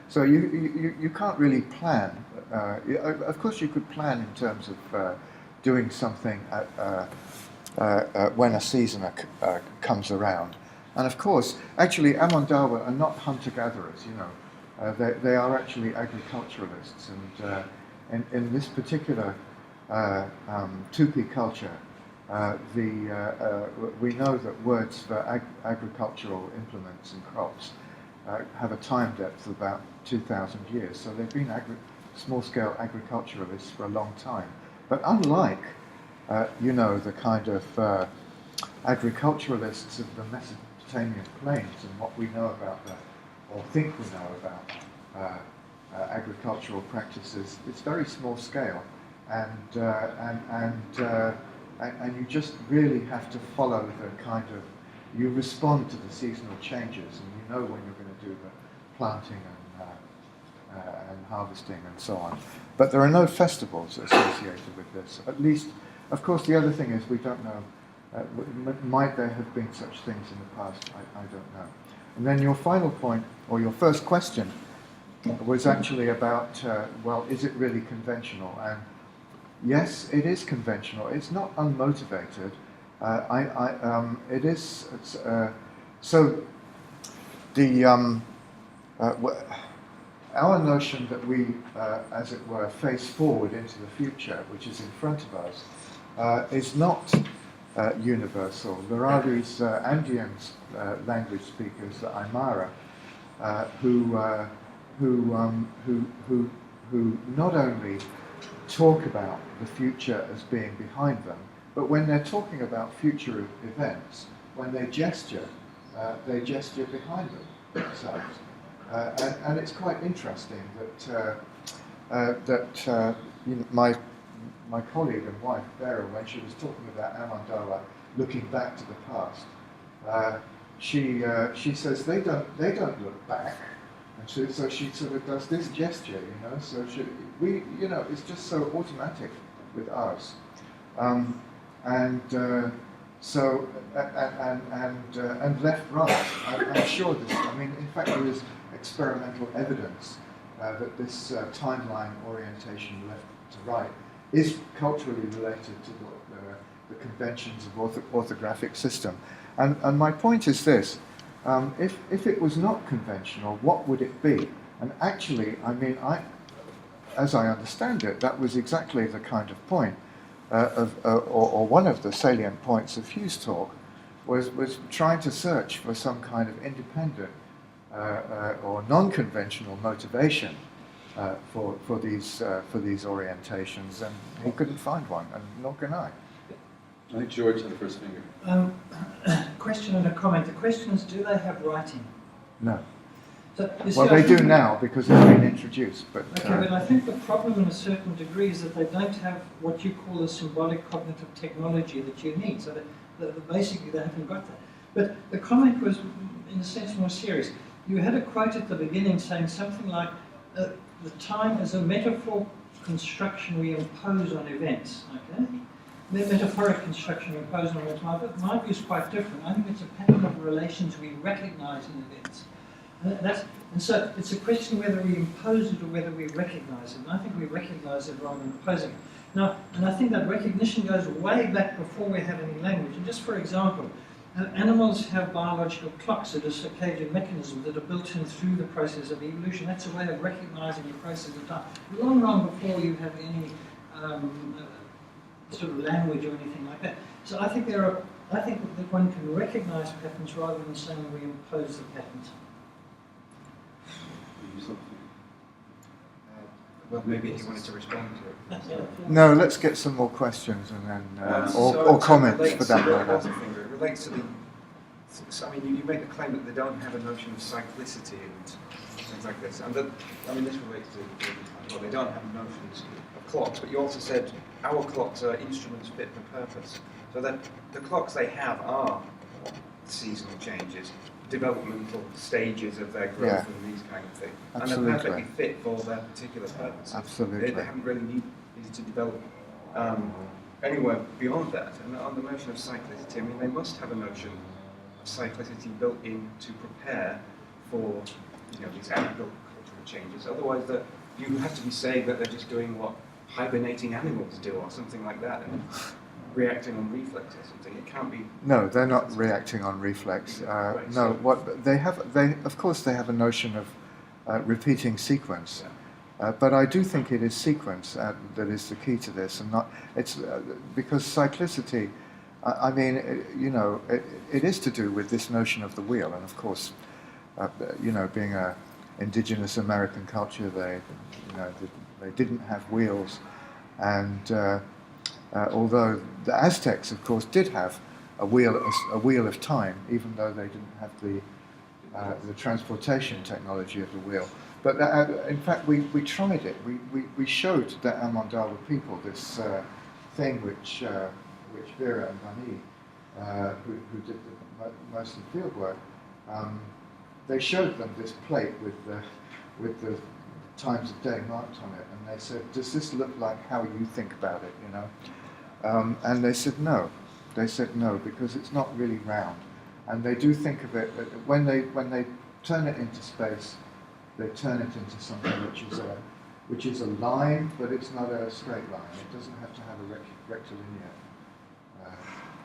So you can't really plan. Of course, you could plan in terms of doing something when a season comes around. And of course, actually, Amondawa are not hunter-gatherers. They are actually agriculturalists, and in this particular Tupi culture, we know that words for agricultural implements and crops have a time depth of about 2,000 years. So they've been small-scale agriculturalists for a long time. But unlike, the kind of agriculturalists of the Mesopotamian plains and what we know about or think we know about agricultural practices, it's very small scale. And you just really have to follow the kind of, you respond to the seasonal changes, and you know when you're going to do the planting and harvesting and so on. But there are no festivals associated with this. At least, of course, the other thing is we don't know. Might there have been such things in the past? I don't know. And then your final point, or your first question, was actually about, is it really conventional? And yes, it is conventional. It's not unmotivated. It is. So the our notion that we, as it were, face forward into the future, which is in front of us, is not universal. There are these Andean language speakers, the Aymara, who not only talk about the future as being behind them, but when they're talking about future events, when they gesture behind themselves. And it's quite interesting that my colleague and wife, Vera, when she was talking about Amondawa looking back to the past, she says they don't look back. And so she sort of does this gesture, So it's just so automatic with ours, and left, right. I'm sure this. In fact, there is experimental evidence that this timeline orientation, left to right, is culturally related to the conventions of orthographic system. And my point is this. If it was not conventional, what would it be? And actually, as I understand it, that was exactly the kind of point or one of the salient points of Hugh's talk, was trying to search for some kind of independent or non-conventional motivation for these orientations, and he couldn't find one, and nor can I. I think George had the first finger. Question and a comment. The question is, do they have writing? No. So, well, they do now because it's been introduced. But but I think the problem in a certain degree is that they don't have what you call the symbolic cognitive technology that you need. So basically they haven't got that. But the comment was, in a sense, more serious. You had a quote at the beginning saying something like, the time is a metaphor construction we impose on events, okay? The metaphoric construction we impose on events. My view is quite different. I think it's a pattern of relations we recognize in events. And so it's a question whether we impose it or whether we recognize it. And I think we recognize it rather than imposing it. Now, and I think that recognition goes way back before we have any language. And just for example, animals have biological clocks that are circadian mechanisms that are built in through the process of evolution. That's a way of recognizing the process of time. Long before you have any sort of language or anything like that. So I think that one can recognize patterns rather than saying we impose the patterns. Well, maybe he wanted to respond to it. No, let's get some more questions and then, or comments for that matter. It relates to the. So, I mean, you make the claim that they don't have a notion of cyclicity and things like this, and that, I mean, this relates to. Well, they don't have notions of clocks, but you also said our clocks are instruments fit for purpose. So that the clocks they have are seasonal changes, developmental stages of their growth and these kind of things. Absolutely. And they're perfectly fit for their particular purpose. Absolutely. They haven't really needed to develop anywhere beyond that. And on the notion of cyclicity, I mean, they must have a notion of cyclicity built in to prepare for these agricultural changes. Otherwise, you have to be saying that they're just doing what hibernating animals do or something like that. And reacting on reflex or something. It can't be. No, they're not reacting on reflex. No, what they of course, they have a notion of repeating sequence. But I do think it is sequence that is the key to this, and not it's because cyclicity. I mean, it is to do with this notion of the wheel, and of course, being a indigenous American culture, they didn't have wheels, and although the Aztecs, of course, did have a wheel of time, even though they didn't have the transportation technology of the wheel. But in fact, we tried it. We showed the Amondawa people this thing which Vera and Bunny, who did most of the field work, they showed them this plate with the times of day marked on it, and they said, "Does this look like how you think about it?" And they said no. They said no because it's not really round, and they do think of it when they turn it into space. They turn it into something which is a line, but it's not a straight line. It doesn't have to have a rectilinear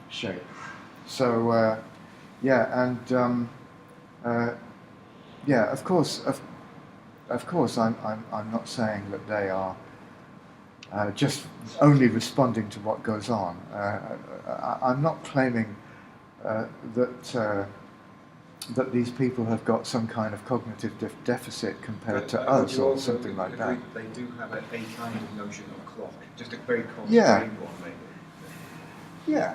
shape. So of course, I'm not saying that they are just only responding to what goes on. I'm not claiming that these people have got some kind of cognitive deficit compared to us or something like that. They do have a kind of notion of clock, just a very Yeah. constrained one, maybe. Yeah.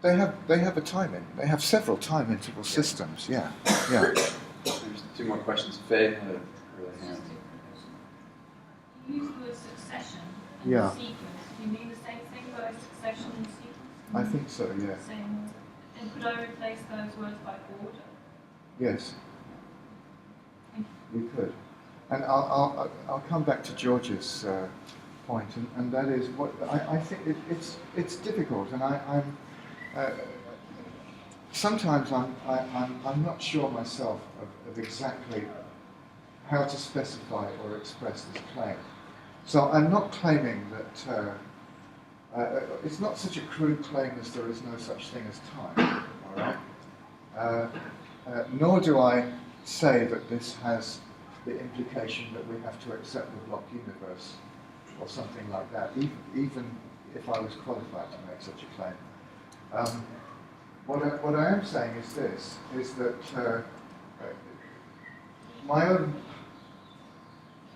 They have a timing. They have several time interval systems. Yeah. There's two more questions. Faye had a early hand. You use the word succession and Yeah. sequence. Do you mean the same thing by succession and sequence? I think so. Yeah. Same. And could I replace those words by order? Yes. We could. And I'll come back to George's point, and that is what I think it's difficult, and I'm sometimes I'm not sure myself of exactly how to specify or express this claim. So I'm not claiming that it's not such a crude claim as there is no such thing as time. All right. Nor do I say that this has the implication that we have to accept the block universe or something like that, even if I was qualified to make such a claim. What I am saying is this, is that my own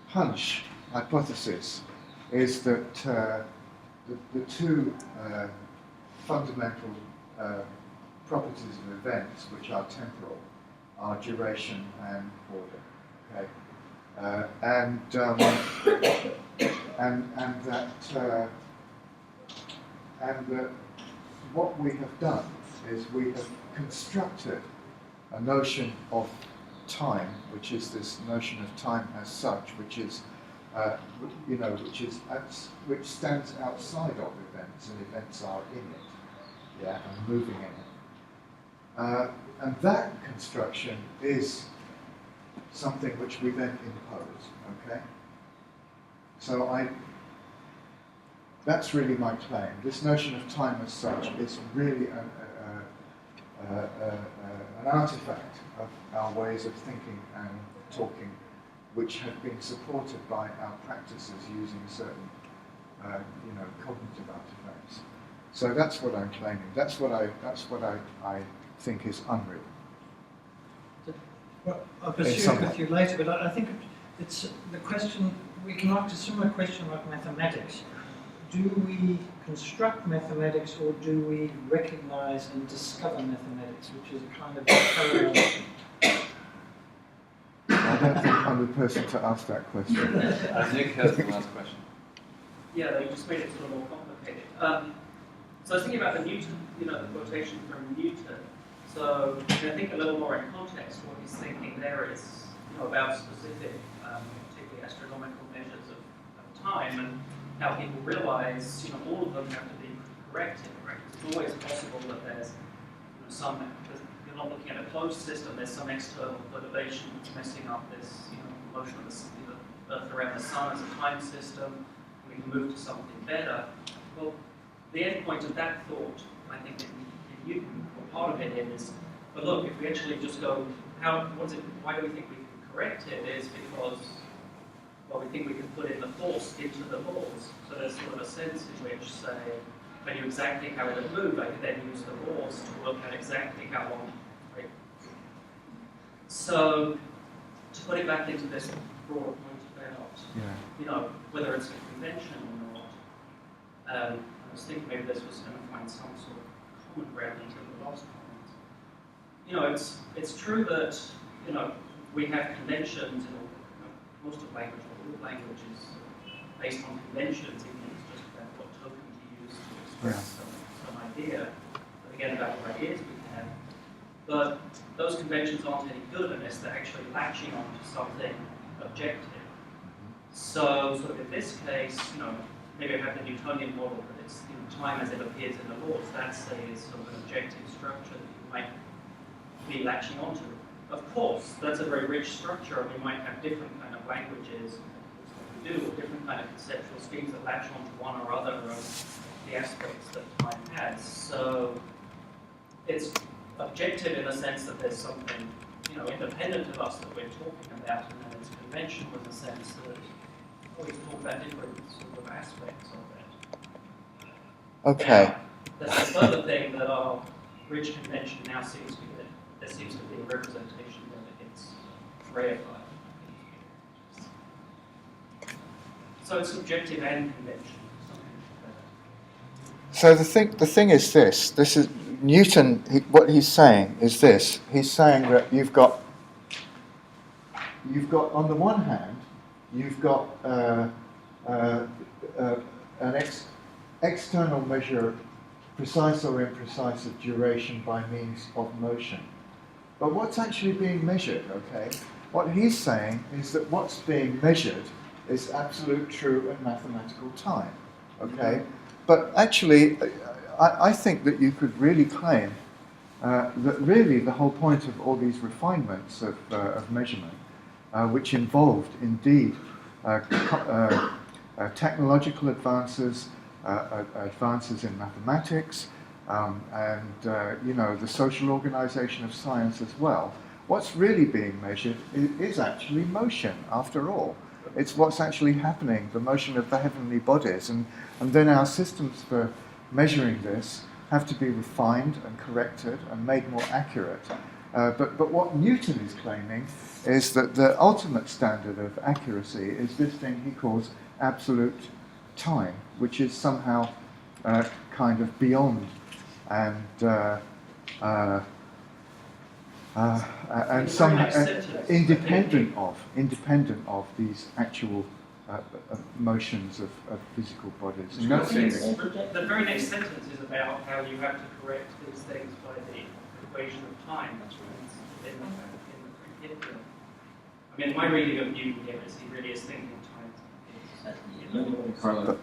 hunch, hypothesis, is that the two fundamental properties of events, which are temporal, are duration and order. Okay, and that what we have done is we have constructed a notion of time, which is this notion of time as such, which is, which stands outside of events, and events are in it, and moving in it. And that construction is something which we then impose, okay? So that's really my claim. This notion of time as such is really an artifact of our ways of thinking and talking, which have been supported by our practices using certain, cognitive artifacts. So that's what I'm claiming. That's what I think is unreal. Well, I'll pursue it with you later, but I think it's the question. We can ask a similar question about mathematics. Do we construct mathematics, or do we recognize and discover mathematics, which is a kind of parallel? I don't think I'm the person to ask that question. Nick has the last question. Yeah, you just made it sort of more complicated. So I was thinking about the Newton, the quotation from Newton. So I think a little more in context, what he's thinking there is about specific, particularly astronomical measures of time, and how people realize all of them have to be corrected. Right? It's always possible that there's you're not looking at a closed system. There's some external perturbation that's messing up this motion of the Earth around the Sun as a time system. We can move to something better. Well, the end point of that thought, I think, in Newton, or part of it is, but look, if we actually just go, why do we think we can correct it? Is because, well, we think we can put in the force into the laws. So there's sort of a sense in which, say, if I knew exactly how it would move, I could then use the laws to work out exactly how long. Right? So, to put it back into this broader point about, whether it's a convention or not, I was thinking maybe this was going to find some sort of common ground into the last comment. It's true that we have conventions in most of language, or all language is based on conventions, even if it's just about what token to use to express some idea. But again, about what ideas we have. But those conventions aren't any good unless they're actually latching onto something objective. So, sort of in this case, maybe I have the Newtonian model, but it's time as it appears in the laws. That's sort of an objective structure that you might be latching onto. Of course, that's a very rich structure, and we might have different kind of languages that we do, or different kind of conceptual schemes that latch onto one or other of the aspects that time has. So it's objective in the sense that there's something, independent of us that we're talking about, and then it's conventional in the sense that we talk about different sort of aspects of it. Okay. Now, that's the further thing that our rich convention now seems to be that there seems to be a representation that it's reified. So it's subjective and convention. So the thing is this. This is Newton. What he's saying is this. He's saying that you've got on the one hand, you've got an external measure, precise or imprecise, of duration by means of motion. But what's actually being measured, okay? What he's saying is that what's being measured is absolute, true, and mathematical time, okay? But actually, I think that you could really claim that really the whole point of all these refinements of measurement, which involved indeed technological advances, advances in mathematics, and the social organization of science as well. What's really being measured is actually motion, after all. It's what's actually happening, the motion of the heavenly bodies, and then our systems for measuring this have to be refined and corrected and made more accurate. But what Newton is claiming is that the ultimate standard of accuracy is this thing he calls absolute time, which is somehow kind of beyond and somehow independent of these actual motions of physical bodies. And I that's think the very next sentence is about how you have to correct these things by the equation of time. That's right. In the curriculum. I mean, my reading of Newton here is he really is thinking time. Carla.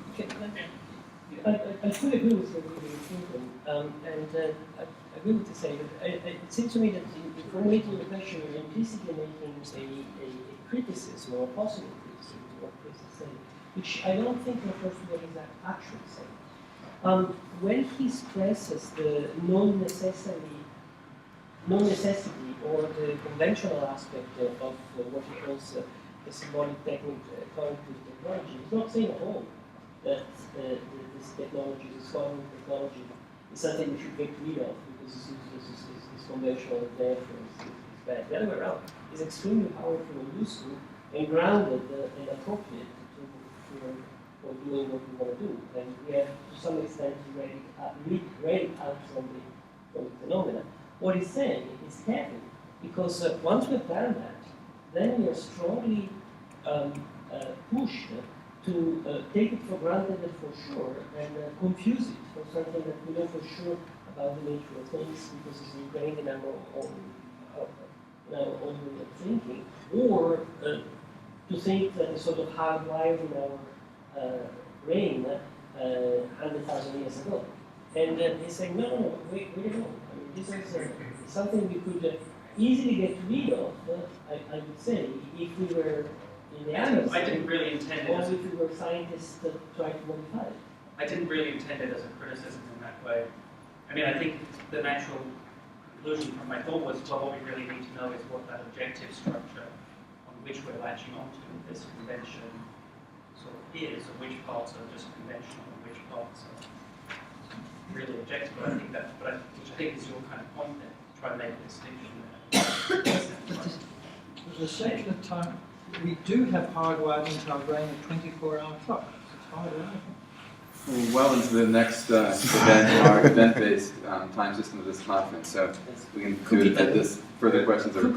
I fully agree with what you're thinking, and I agree with to say that it seems to me that in formulating the question, you're implicitly making a criticism or a possible criticism to what Chris is saying, which I don't think refers to what he's actually saying. When he stresses the non-necessity or the conventional aspect of what he calls the symbolic technique, cognitive technology, he's not saying at all that this technology, this cognitive technology, is something we should get rid of because it's conventional and therefore it's bad. The other way around, it's extremely powerful and useful and grounded and appropriate for doing what we want to do. And we have, to some extent, read out from the phenomena. What he's saying is careful, because once we've done that, then we are strongly pushed to take it for granted and for sure, and confuse it for something that we know for sure about the nature of things because it's ingrained in our own way of thinking, or to think that it's sort of hardwired in our brain 100,000 years ago. And he's saying, no, wait, I mean, this is something we could easily get rid of, I would say, if we were in the atmosphere. I didn't really intend it or as if we were scientists that try to modify it. I didn't really intend it as a criticism in that way. I mean, I think the natural conclusion from my thought was, well, what we really need to know is what that objective structure on which we're latching onto this convention sort of is, and which parts are just conventional and which parts are really objective. But I think that, which I think is your kind of point there, to try and make a distinction there. But for the sake of time, we do have hardwired into our brain a 24-hour clock. It's hardwired. We're well into the next event, our event-based time system of this conference, so we can do it at this. Further questions are